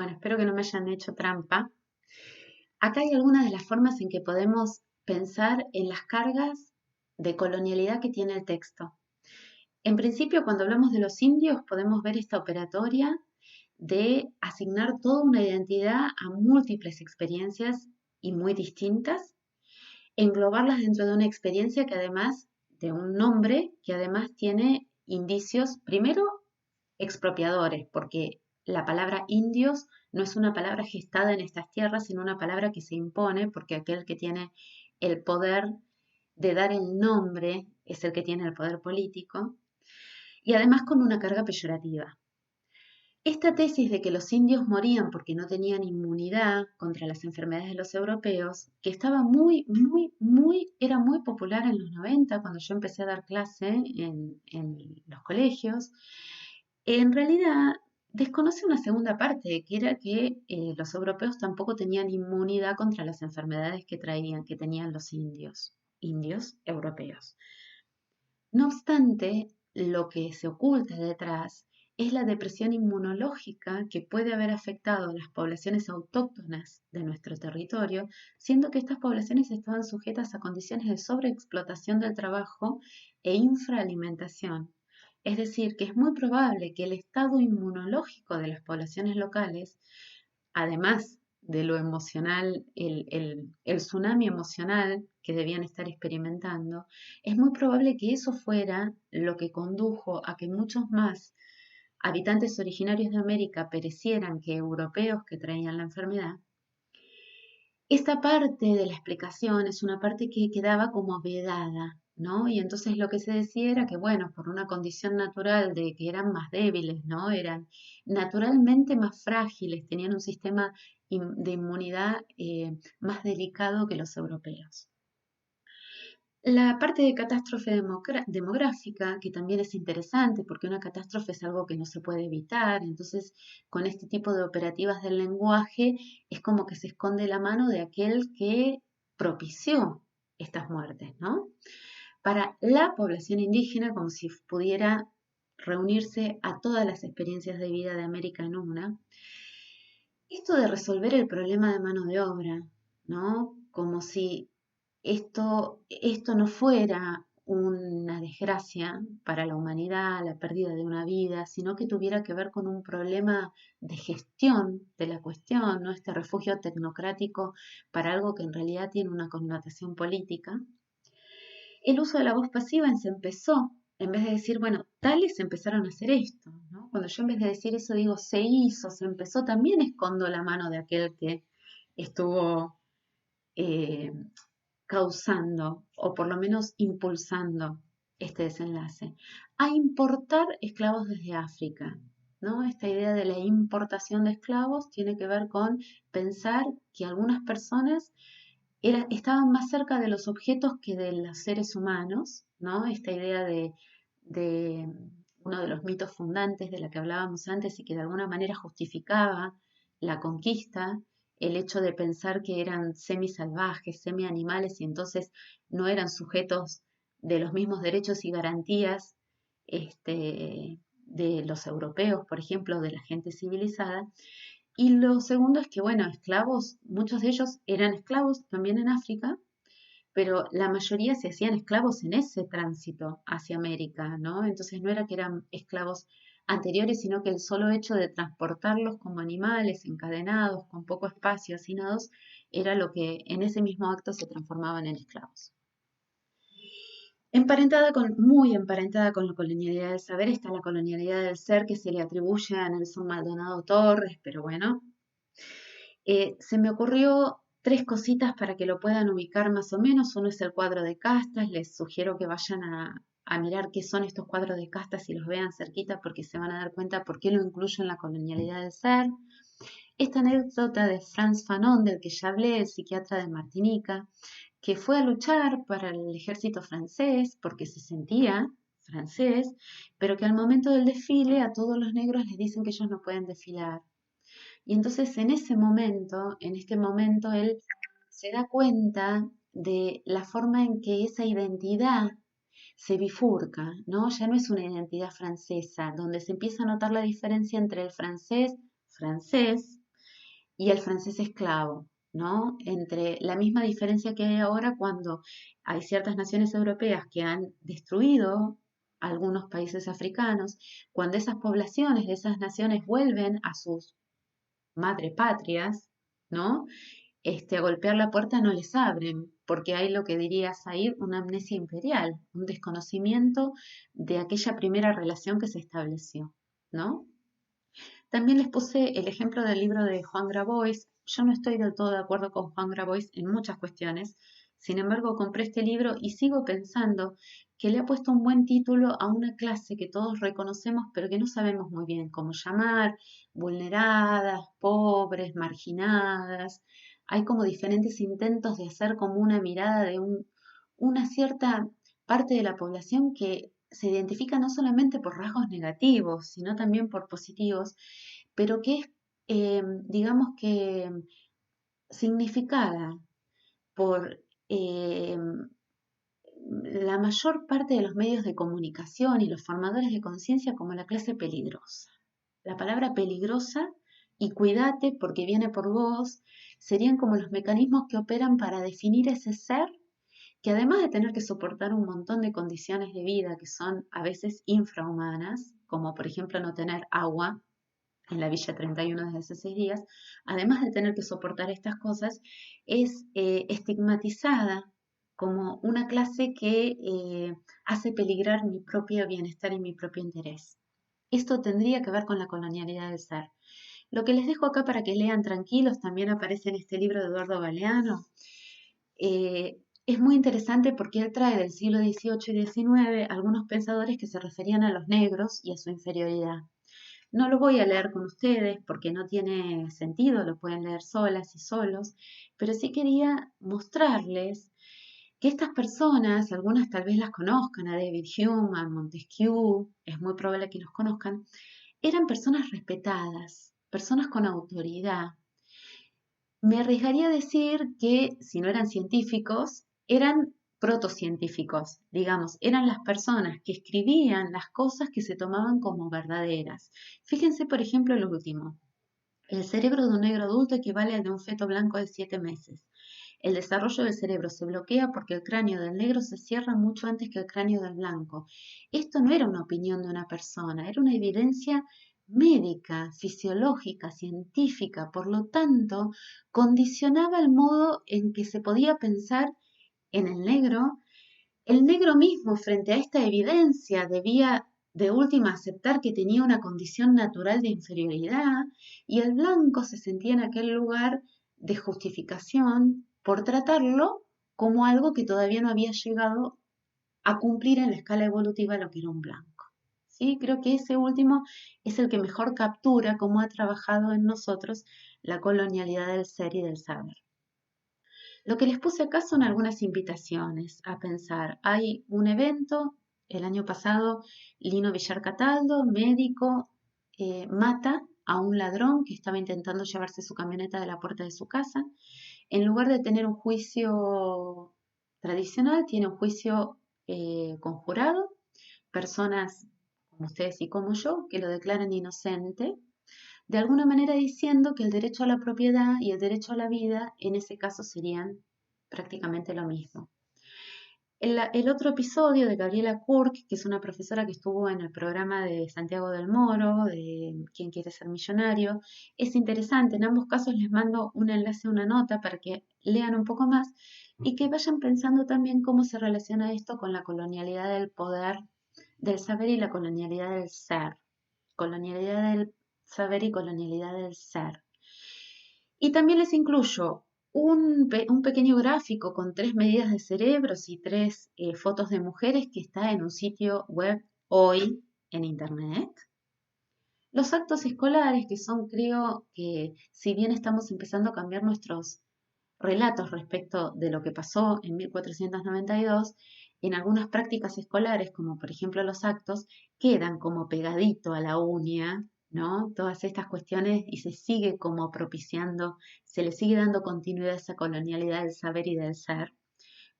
Bueno, espero que no me hayan hecho trampa. Acá hay algunas de las formas en que podemos pensar en las cargas de colonialidad que tiene el texto. En principio, cuando hablamos de los indios, podemos ver esta operatoria de asignar toda una identidad a múltiples experiencias y muy distintas, englobarlas dentro de una experiencia que además, de un nombre que además tiene indicios, primero, expropiadores, porque la palabra indios no es una palabra gestada en estas tierras, sino una palabra que se impone, porque aquel que tiene el poder de dar el nombre es el que tiene el poder político, y además con una carga peyorativa. Esta tesis de que los indios morían porque no tenían inmunidad contra las enfermedades de los europeos, que estaba era muy popular en los 90 cuando yo empecé a dar clase en los colegios, en realidad desconoce una segunda parte, que era que los europeos tampoco tenían inmunidad contra las enfermedades que tenían los indios europeos. No obstante, lo que se oculta detrás es la depresión inmunológica que puede haber afectado a las poblaciones autóctonas de nuestro territorio, siendo que estas poblaciones estaban sujetas a condiciones de sobreexplotación del trabajo e infraalimentación. Es decir, que es muy probable que el estado inmunológico de las poblaciones locales, además de lo emocional, el tsunami emocional que debían estar experimentando, es muy probable que eso fuera lo que condujo a que muchos más habitantes originarios de América perecieran que europeos que traían la enfermedad. Esta parte de la explicación es una parte que quedaba como vedada, ¿no? Y entonces lo que se decía era que, bueno, por una condición natural de que eran más débiles, ¿no? Eran naturalmente más frágiles, tenían un sistema de inmunidad más delicado que los europeos. La parte de catástrofe demográfica, que también es interesante porque una catástrofe es algo que no se puede evitar, entonces con este tipo de operativas del lenguaje es como que se esconde la mano de aquel que propició estas muertes, ¿no? Para la población indígena, como si pudiera reunirse a todas las experiencias de vida de América en una, esto de resolver el problema de mano de obra, ¿no? Como si esto no fuera una desgracia para la humanidad, la pérdida de una vida, sino que tuviera que ver con un problema de gestión de la cuestión, ¿no? Este refugio tecnocrático para algo que en realidad tiene una connotación política. El uso de la voz pasiva se empezó, en vez de decir, bueno, tales empezaron a hacer esto, ¿no? Cuando yo en vez de decir eso digo, se hizo, se empezó, también escondo la mano de aquel que estuvo eh, causando o por lo menos impulsando este desenlace, a importar esclavos desde África, ¿no? Esta idea de la importación de esclavos tiene que ver con pensar que algunas personas estaban más cerca de los objetos que de los seres humanos, ¿no? Esta idea de uno de los mitos fundantes de la que hablábamos antes y que de alguna manera justificaba la conquista, el hecho de pensar que eran semisalvajes, semianimales y entonces no eran sujetos de los mismos derechos y garantías de los europeos, por ejemplo, de la gente civilizada. Y lo segundo es que, bueno, esclavos, muchos de ellos eran esclavos también en África, pero la mayoría se hacían esclavos en ese tránsito hacia América, ¿no? Entonces no era que eran esclavos anteriores, sino que el solo hecho de transportarlos como animales, encadenados, con poco espacio, hacinados, era lo que en ese mismo acto se transformaban en esclavos. Muy emparentada con la colonialidad del saber, está la colonialidad del ser que se le atribuye a Nelson Maldonado Torres, pero bueno, se me ocurrió tres cositas para que lo puedan ubicar más o menos. Uno es el cuadro de castas. Les sugiero que vayan a mirar qué son estos cuadros de castas y los vean cerquita porque se van a dar cuenta por qué lo incluyo en la colonialidad del ser. Esta anécdota de Frantz Fanon, del que ya hablé, el psiquiatra de Martinica, que fue a luchar para el ejército francés porque se sentía francés, pero que al momento del desfile a todos los negros les dicen que ellos no pueden desfilar. Y entonces en este momento, él se da cuenta de la forma en que esa identidad se bifurca, ¿no? Ya no es una identidad francesa, donde se empieza a notar la diferencia entre el francés, francés, y el francés esclavo, ¿no? Entre la misma diferencia que hay ahora cuando hay ciertas naciones europeas que han destruido algunos países africanos, cuando esas poblaciones de esas naciones vuelven a sus madrepatrias, ¿no? A golpear la puerta no les abren, porque hay lo que diría Said, una amnesia imperial, un desconocimiento de aquella primera relación que se estableció, ¿no? También les puse el ejemplo del libro de Juan Grabois. Yo no estoy del todo de acuerdo con Juan Grabois en muchas cuestiones. Sin embargo, compré este libro y sigo pensando que le ha puesto un buen título a una clase que todos reconocemos, pero que no sabemos muy bien cómo llamar: vulneradas, pobres, marginadas. Hay como diferentes intentos de hacer como una mirada de una cierta parte de la población que se identifica no solamente por rasgos negativos, sino también por positivos, pero que es, digamos que, significada por la mayor parte de los medios de comunicación y los formadores de conciencia como la clase peligrosa. La palabra peligrosa y cuídate porque viene por vos serían como los mecanismos que operan para definir ese ser que, además de tener que soportar un montón de condiciones de vida que son a veces infrahumanas, como por ejemplo no tener agua en la Villa 31 desde hace 6 días, además de tener que soportar estas cosas, es estigmatizada como una clase que hace peligrar mi propio bienestar y mi propio interés. Esto tendría que ver con la colonialidad del ser. Lo que les dejo acá para que lean tranquilos también aparece en este libro de Eduardo Galeano. Es muy interesante porque él trae del siglo XVIII y XIX algunos pensadores que se referían a los negros y a su inferioridad. No lo voy a leer con ustedes porque no tiene sentido, lo pueden leer solas y solos, pero sí quería mostrarles que estas personas, algunas tal vez las conozcan, a David Hume, a Montesquieu, es muy probable que los conozcan, eran personas respetadas, personas con autoridad. Me arriesgaría a decir que si no eran científicos, eran protocientíficos, digamos, eran las personas que escribían las cosas que se tomaban como verdaderas. Fíjense, por ejemplo, lo último. El cerebro de un negro adulto equivale al de un feto blanco de 7 meses. El desarrollo del cerebro se bloquea porque el cráneo del negro se cierra mucho antes que el cráneo del blanco. Esto no era una opinión de una persona, era una evidencia médica, fisiológica, científica. Por lo tanto, condicionaba el modo en que se podía pensar en el negro. El negro mismo, frente a esta evidencia, debía de última aceptar que tenía una condición natural de inferioridad, y el blanco se sentía en aquel lugar de justificación por tratarlo como algo que todavía no había llegado a cumplir en la escala evolutiva lo que era un blanco. ¿Sí? Creo que ese último es el que mejor captura cómo ha trabajado en nosotros la colonialidad del ser y del saber. Lo que les puse acá son algunas invitaciones a pensar. Hay un evento, el año pasado, Lino Villar Cataldo, médico, mata a un ladrón que estaba intentando llevarse su camioneta de la puerta de su casa. En lugar de tener un juicio tradicional, tiene un juicio conjurado, personas como ustedes y como yo, que lo declaran inocente, de alguna manera diciendo que el derecho a la propiedad y el derecho a la vida en ese caso serían prácticamente lo mismo. El otro episodio de Gabriela Kurk, que es una profesora que estuvo en el programa de Santiago del Moro, de ¿Quién quiere ser millonario?, es interesante. En ambos casos les mando un enlace, una nota para que lean un poco más y que vayan pensando también cómo se relaciona esto con la colonialidad del poder, del saber y la colonialidad del ser. Colonialidad del saber y colonialidad del ser. Y también les incluyo un pequeño gráfico con 3 medidas de cerebros y 3 fotos de mujeres que está en un sitio web hoy en Internet. Los actos escolares, que son, creo que si bien estamos empezando a cambiar nuestros relatos respecto de lo que pasó en 1492, en algunas prácticas escolares, como por ejemplo los actos, quedan como pegadito a la uña, ¿no? Todas estas cuestiones, y se sigue como propiciando, se le sigue dando continuidad a esa colonialidad del saber y del ser.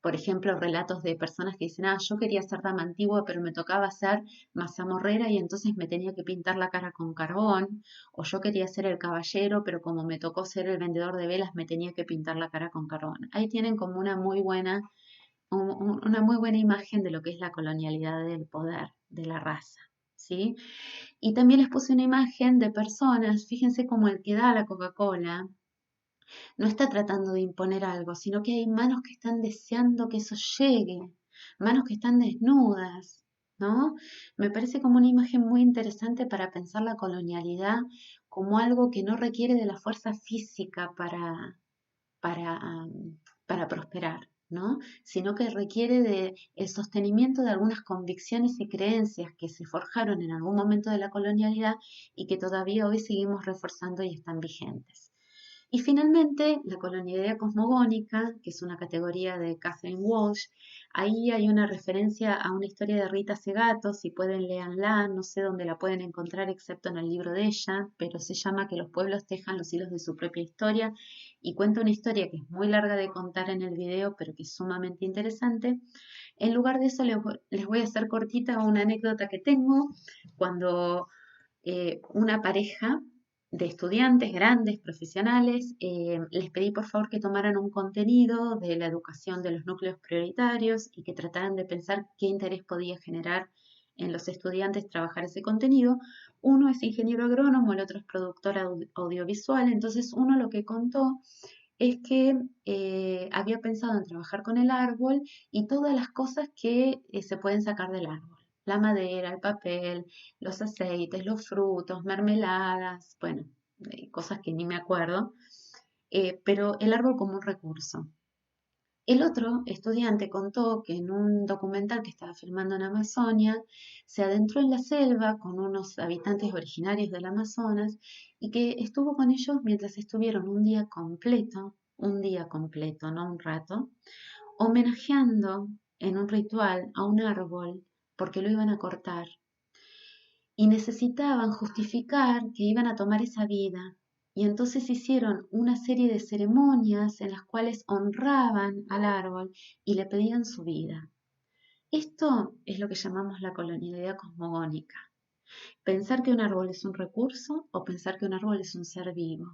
Por ejemplo, relatos de personas que dicen, yo quería ser dama antigua, pero me tocaba ser mazamorrera y entonces me tenía que pintar la cara con carbón. O yo quería ser el caballero, pero como me tocó ser el vendedor de velas, me tenía que pintar la cara con carbón. Ahí tienen como una muy buena imagen de lo que es la colonialidad del poder, de la raza, ¿sí? Y también les puse una imagen de personas, fíjense como el que da la Coca-Cola, no está tratando de imponer algo, sino que hay manos que están deseando que eso llegue, manos que están desnudas, ¿no? Me parece como una imagen muy interesante para pensar la colonialidad como algo que no requiere de la fuerza física para, para prosperar, ¿no? Sino que requiere de el sostenimiento de algunas convicciones y creencias que se forjaron en algún momento de la colonialidad y que todavía hoy seguimos reforzando y están vigentes. Y finalmente, la colonialidad cosmogónica, que es una categoría de Catherine Walsh. Ahí hay una referencia a una historia de Rita Segato, si pueden léanla, no sé dónde la pueden encontrar excepto en el libro de ella, pero se llama Que los pueblos tejan los hilos de su propia historia y cuenta una historia que es muy larga de contar en el video, pero que es sumamente interesante. En lugar de eso, les voy a hacer cortita una anécdota que tengo cuando una pareja de estudiantes grandes, profesionales, les pedí por favor que tomaran un contenido de la educación de los núcleos prioritarios y que trataran de pensar qué interés podía generar en los estudiantes trabajar ese contenido. Uno es ingeniero agrónomo, el otro es productor audiovisual, entonces uno lo que contó es que había pensado en trabajar con el árbol y todas las cosas que se pueden sacar del árbol. La madera, el papel, los aceites, los frutos, mermeladas, bueno, cosas que ni me acuerdo, pero el árbol como un recurso. El otro estudiante contó que en un documental que estaba filmando en Amazonia, se adentró en la selva con unos habitantes originarios del Amazonas y que estuvo con ellos mientras estuvieron un día completo, no un rato, homenajeando en un ritual a un árbol porque lo iban a cortar y necesitaban justificar que iban a tomar esa vida. Y entonces hicieron una serie de ceremonias en las cuales honraban al árbol y le pedían su vida. Esto es lo que llamamos la colonialidad cosmogónica. Pensar que un árbol es un recurso o pensar que un árbol es un ser vivo.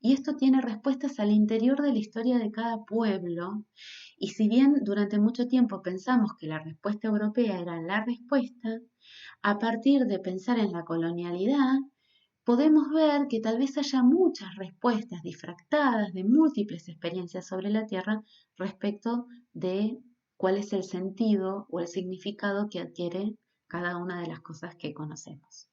Y esto tiene respuestas al interior de la historia de cada pueblo. Y si bien durante mucho tiempo pensamos que la respuesta europea era la respuesta, a partir de pensar en la colonialidad, podemos ver que tal vez haya muchas respuestas difractadas de múltiples experiencias sobre la Tierra respecto de cuál es el sentido o el significado que adquiere cada una de las cosas que conocemos.